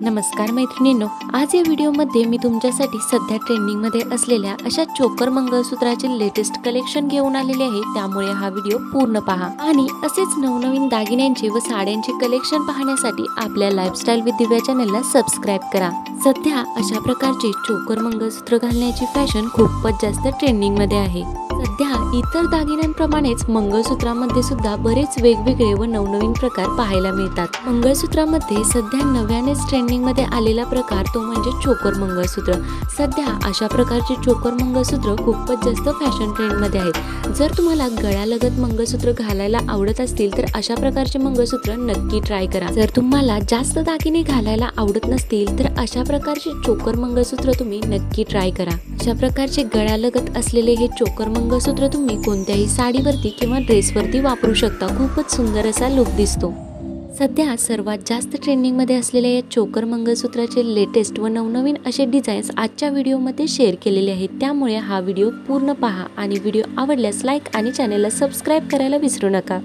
नमस्कार मैत्रिणींनो, आज या व्हिडिओमध्ये मी तुमच्यासाठी सध्या ट्रेंडिंगमध्ये असलेल्या अशा चोकर मंगळसूत्राचे लेटेस्ट कलेक्शन घेऊन आलेले आहे। त्यामुळे हा व्हिडिओ पूर्ण पहा आणि असेच नवनवीन दागिन्यांचे व साड्यांचे कलेक्शन पाहण्यासाठी आपल्या लाईफस्टाईल विथ दिव्या चॅनलला सबस्क्राइब करा। सध्या अशा प्रकारचे चोकर मंगळसूत्र घालण्याची फॅशन खूपच जास्त ट्रेंडिंगमध्ये आहे। सध्या इतर दागिन्यांप्रमाणेच मंगळसूत्रामध्ये सुद्धा बरेच वेगवेगळे व नवनवीन प्रकार पाहायला मिळतात। मंगळसूत्रामध्ये सध्या नव्यानेच ट्रेंडिंगमध्ये आलेला प्रकार तो म्हणजे चोकर मंगळसूत्र। सध्या अशा प्रकारचे चोकर मंगळसूत्र खूपच जास्त फॅशन ट्रेंडमध्ये आहेत। जर तुम्हाला गळ्यालगत मंगळसूत्र घालायला आवडत असतील तर अशा प्रकारचे मंगळसूत्र नक्की ट्राय करा। जर तुम्हाला जास्त दागिने घालायला आवडत नसतील तर अशा प्रकारचे चोकर मंगळसूत्र तुम्ही नक्की ट्राय करा। अशा प्रकारचे गळ्यालगत असलेले हे चोकर मंगळसूत्र तुम्ही कोणत्याही साडीवरती किंवा ड्रेसवरती वापरू शकता। खूपच सुंदर असा लुक दिसतो। सध्या सर्वात जास्त ट्रेंडिंगमध्ये असलेल्या या चोकर मंगळसूत्राचे लेटेस्ट व नवनवीन असे डिझाईन्स आजच्या व्हिडिओमध्ये शेअर केलेले आहेत। त्यामुळे हा व्हिडिओ पूर्ण पहा आणि व्हिडिओ आवडल्यास लाईक आणि चॅनलला सबस्क्राइब करायला विसरू नका।